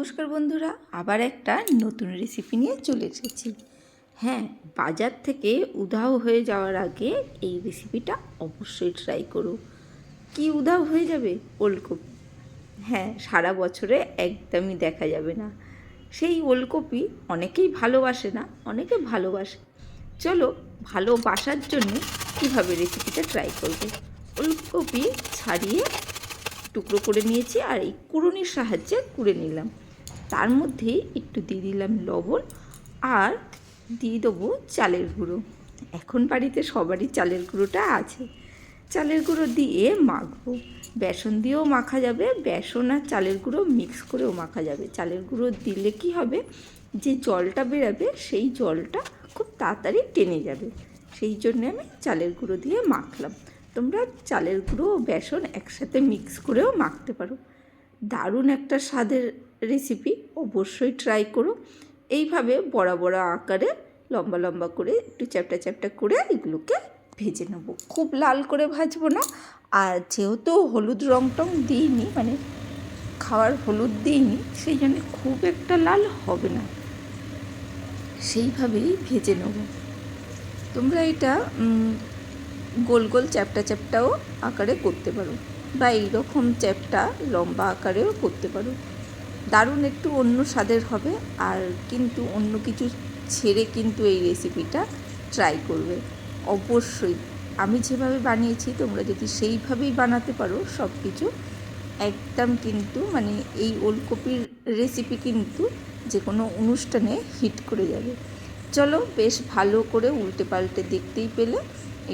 নমস্কার বন্ধুরা, আবার একটা নতুন রেসিপি নিয়ে চলে এসেছি। হ্যাঁ, বাজার থেকে উধাও হয়ে যাওয়ার আগে এই রেসিপিটা অবশ্যই ট্রাই করো। কি উধাও হয়ে যাবে? ওলকপি। হ্যাঁ, সারা বছরে একদমই দেখা যাবে না সেই ওলকপি। অনেকেই ভালোবাসে না, অনেকে ভালোবাসে। চলো, ভালোবাসার জন্য কীভাবে রেসিপিটা ট্রাই করবে। ওলকপি ছাড়িয়ে টুকরো করে নিয়েছি আর এই কুড়ুনির সাহায্যে কুড়ে নিলাম। তার মধ্যে একটু দিয়ে দিলাম লবণ আর দিয়ে দেবো চালের গুঁড়ো। এখন বাড়িতে সবারই চালের গুঁড়োটা আছে। চালের গুঁড়ো দিয়ে মাখবো। বেসন দিয়েও মাখা যাবে, বেসন আর চালের গুঁড়ো মিক্স করেও মাখা যাবে। চালের গুঁড়ো দিলে কি হবে, যে জলটা বেরাবে সেই জলটা খুব তাড়াতাড়ি টেনে যাবে। সেই জন্যে আমি চালের গুঁড়ো দিয়ে মাখলাম। তোমরা চালের গুঁড়ো ও বেসন একসাথে মিক্স করেও মাখতে পারো। দারুণ একটা স্বাদের রেসিপি, অবশ্যই ট্রাই করো। এইভাবে বড়া বড়া আকারে লম্বা লম্বা করে একটু চ্যাপটা চ্যাপটা করে এগুলোকে ভেজে নেবো। খুব লাল করে ভাজবো না। আর যেহেতু হলুদ রং টং দিইনি, মানে খাওয়ার হলুদ দিইনি, সেই জন্য খুব একটা লাল হবে না। সেইভাবেই ভেজে নেব। তোমরা এটা গোল গোল চ্যাপটা চ্যাপটাও আকারে করতে পারো, বা এইরকম চ্যাপটা লম্বা আকারেও করতে পারো। দারুণ একটু অন্য স্বাদের হবে। আর কিন্তু অন্য কিছু ছেড়ে কিন্তু এই রেসিপিটা ট্রাই করবে অবশ্যই। আমি যেভাবে বানিয়েছি তোমরা যদি সেইভাবেই বানাতে পারো সব কিছু, একদম কিন্তু মানে এই ওলকপির রেসিপি কিন্তু যে কোনো অনুষ্ঠানে হিট করে যাবে। চলো, বেশ ভালো করে উল্টে পাল্টে দেখতেই পেলে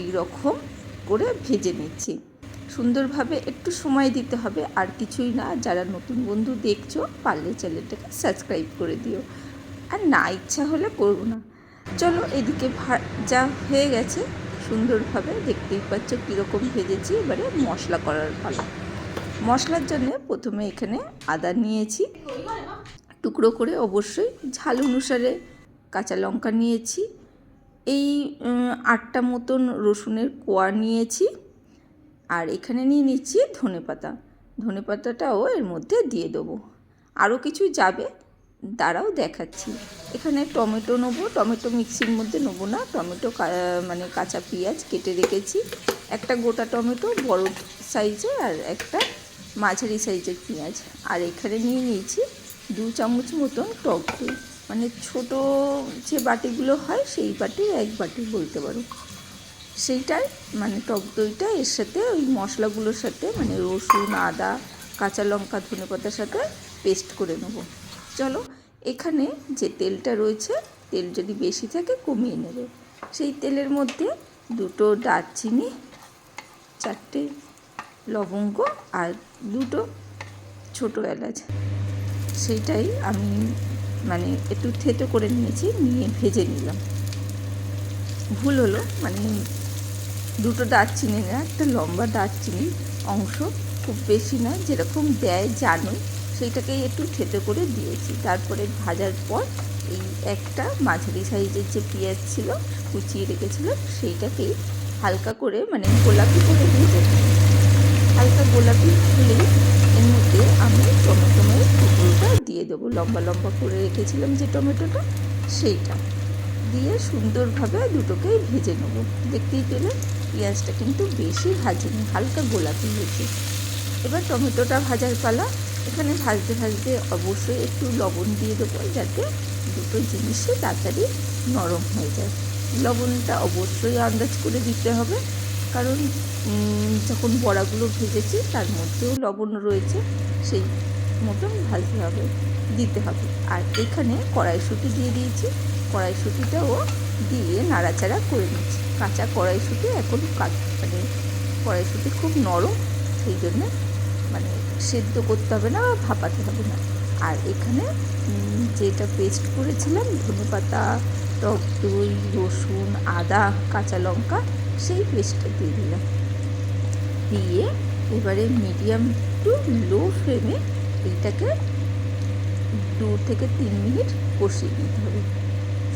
এই রকম করে ভেজে নিচ্ছি সুন্দরভাবে। একটু সময় দিতে হবে, আর কিছুই না। যারা নতুন বন্ধু দেখছো, পারলে চ্যানেলটাকে সাবস্ক্রাইব করে দিও, আর না ইচ্ছা হলে করো না। চলো, এদিকে ভাজা হয়ে গেছে সুন্দরভাবে, দেখতেই পাচ্ছ কীরকম ভেজেছি। এবারে মশলা করার পালা। মশলার জন্য প্রথমে এখানে আদা নিয়েছি টুকরো করে, অবশ্যই ঝাল অনুসারে কাঁচা লঙ্কা নিয়েছি, এই 8টা মতন রসুনের কোয়া নিয়েছি, আর এখানে নিয়ে নিচ্ছি ধনেপাতা। ধনেপাতাটাও এর মধ্যে দিয়ে দেবো। আরও কিছু যাবে, দাঁড়াও দেখাচ্ছি। এখানে টমেটো নেবো, টমেটো মিক্সির মধ্যে নেবো না, টমেটো মানে কাঁচা পেঁয়াজ কেটে রেখেছি, একটা গোটা টমেটো বড় সাইজের, আর একটা মাঝারি সাইজের পেঁয়াজ। আর এখানে নিয়ে নিয়েছি 2 চামচ মতন টক দই, মানে ছোটো যে বাটিগুলো হয় সেই বাটির 1 বাটি বলতে পারো। সেইটাই মানে টক দইটা এর সাথে ওই মশলাগুলোর সাথে, মানে রসুন, আদা, কাঁচা লঙ্কা, ধনেপাতার সাথে পেস্ট করে নেব। চলো, এখানে যে তেলটা রয়েছে, তেল যদি বেশি থাকে কমিয়ে নেবে। সেই তেলের মধ্যে 2টো দারচিনি, 4টে লবঙ্গ আর 2টো ছোটো এলাচ, সেইটাই আমি মানে একটু থেতো করে নিয়েছি, নিয়ে ভেজে নিলাম। ভুল হলো, মানে 2টো দারচিনি না, একটা লম্বা দারচিনি অংশ, খুব বেশি না, যেরকম দেয় জানো সেইটাকেই একটু থেতো করে দিয়েছি। তারপরে ভাজার পর এই একটা মাঝারি সাইজের যে পেঁয়াজ ছিল কুচিয়ে রেখেছিলাম, সেইটাকেই হালকা করে মানে গোলাপি করে ভেজে হালকা গোলাপি হলেই এর মধ্যে আমি টমেটোমের টুকরোটা দিয়ে দেবো। লম্বা লম্বা করে রেখেছিলাম যে টমেটোটা, সেইটা দিয়ে সুন্দরভাবে দুটোকেই ভেজে নেব। দেখতেই পেলে পেঁয়াজটা কিন্তু বেশি ভাজিনি, হালকা গোলাপি হয়েছে। এবার টমেটোটা ভাজার পালা। এখানে ভাজতে ভাজতে অবশ্যই একটু লবণ দিয়ে দেবো, যাতে দুটো জিনিসই তাড়াতাড়ি নরম হয়ে যায়। লবণটা অবশ্যই আন্দাজ করে দিতে হবে, কারণ যখন বড়াগুলো ভেজেছি তার মধ্যেও লবণ রয়েছে, সেই মতন ভাজতে হবে, দিতে হবে। আর এখানে কড়াইশুঁটি দিয়ে দিয়েছি, কড়াইশুঁটিটাও দিয়ে নাড়াচাড়া করে নিচ্ছি। কাঁচা কড়াইশুঁটি এখন মানে কড়াইশুঁটি খুব নরম, সেই জন্যে মানে সেদ্ধ করতে হবে না বা ভাপাতে হবে না। আর এখানে যেটা পেস্ট করেছিলাম ধনেপাতা, টক দই, রসুন, আদা, কাঁচা লঙ্কা, সেই পেস্টটা দিয়ে দিলাম। দিয়ে এবারে মিডিয়াম টু লো ফ্লেমে এইটাকে 2 থেকে 3 মিনিট কষিয়ে নিতে হবে।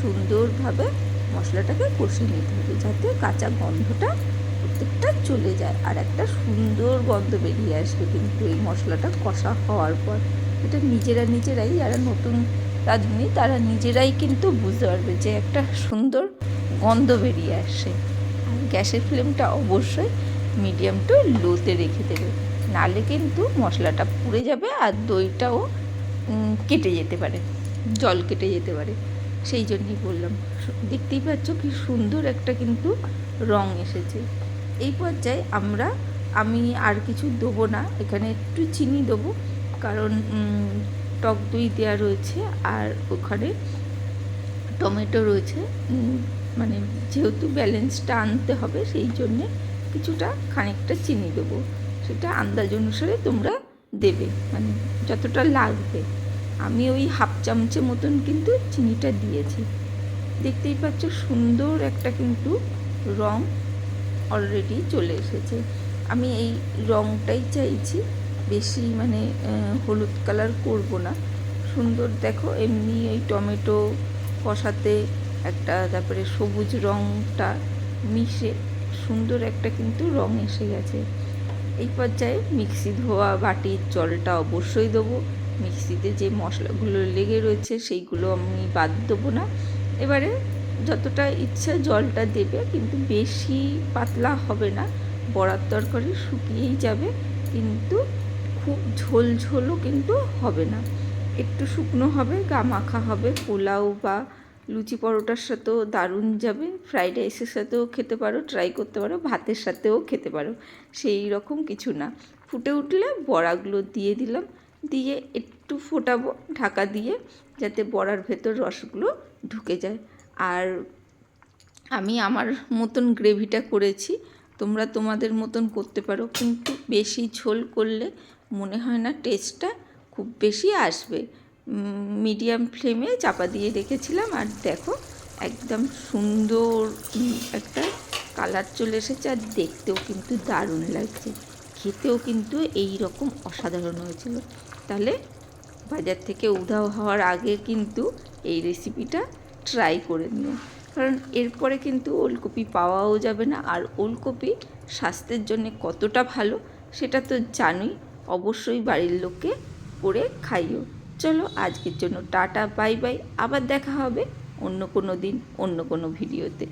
সুন্দরভাবে মশলাটাকে কষিয়ে নিতে হবে, যাতে কাঁচা গন্ধটা প্রত্যেকটা চলে যায়, আর একটা সুন্দর গন্ধ বেরিয়ে আসবে কিন্তু এই মশলাটা কষা হওয়ার পর। এটা নিজেরাই যারা নতুন রাঁধুনি তারা নিজেরাই কিন্তু বুঝতে পারবে যে একটা সুন্দর গন্ধ বেরিয়ে আসে। আর গ্যাসের ফ্লেমটা অবশ্যই মিডিয়াম টু লোতে রেখে দেবে, নাহলে কিন্তু মশলাটা পুড়ে যাবে আর দইটাও কেটে যেতে পারে, জল কেটে যেতে পারে। সেই জন্যই বললাম। দেখতেই পাচ্ছ কি সুন্দর একটা কিন্তু রং এসেছে। এই পর্যায়ে আমি আর কিছু দেবো না, এখানে একটু চিনি দেবো, কারণ টক দই দেওয়া রয়েছে আর ওখানে টমেটো রয়েছে, মানে যেহেতু ব্যালেন্সটা আনতে হবে সেই জন্যে কিছুটা খানিকটা চিনি দেবো। সেটা আন্দাজ অনুসারে তোমরা দেবে, মানে যতটা লাগবে। আমি ওই হাফ চামচের মতন কিন্তু চিনিটা দিয়েছি। দেখতেই পাচ্ছ সুন্দর একটা কিন্তু রং অলরেডি চলে এসেছে। আমি এই রংটাই চাইছি, বেশি মানে হলুদ কালার করব না। সুন্দর দেখো, এমনি এই টমেটো কষাতে একটা তারপরে সবুজ রংটা মিশে সুন্দর একটা কিন্তু রং এসে গেছে। এই পর্যায়ে মিক্সি ধোয়া বাটির জলটা অবশ্যই দেবো। মিক্সিতে যে মশলাগুলো লেগে রয়েছে সেইগুলো আমি বাদ দেবো না। এবারে যতটা ইচ্ছা জলটা দেবে, কিন্তু বেশি পাতলা হবে না, বড়ার তরকারি শুকিয়েই যাবে, কিন্তু খুব ঝোলও কিন্তু হবে না, একটু শুকনো হবে, গা মাখা হবে। পোলাও বা লুচি পরোটার সাথেও দারুণ যাবে, ফ্রাইড রাইসের সাথেও খেতে পারো, ট্রাই করতে পারো, ভাতের সাথেও খেতে পারো। সেই রকম কিছু না। ফুটে উঠলে বড়াগুলো দিয়ে দিলাম, দিয়ে একটু ফোটাবো ঢাকা দিয়ে, যাতে বড়ার ভেতর রসগুলো ঢুকে যায়। আর আমি আমার মতন গ্রেভিটা করেছি, তোমরা তোমাদের মতন করতে পারো, কিন্তু বেশি ঝোল করলে মনে হয় না টেস্টটা খুব বেশি আসবে। মিডিয়াম ফ্লেমে চাপা দিয়ে রেখেছিলাম, আর দেখো একদম সুন্দর একটা কালার চলে এসেছে, আর দেখতেও কিন্তু দারুণ লাগছে, খেতেও কিন্তু এই রকম অসাধারণ হয়েছিল। তাহলে বাজার থেকে উধাও হওয়ার আগে কিন্তু এই রেসিপিটা ট্রাই করে নিও, কারণ এরপরে কিন্তু ওলকপি পাওয়াও যাবে না। আর ওলকপি স্বাস্থ্যের জন্য কতটা ভালো সেটা তো জানোই, অবশ্যই বাড়ির লোককে করে খাইও। চলো আজকের জন্য টাটা, বাই বাই, আবার দেখা হবে অন্য কোনো দিন অন্য কোনো ভিডিওতে।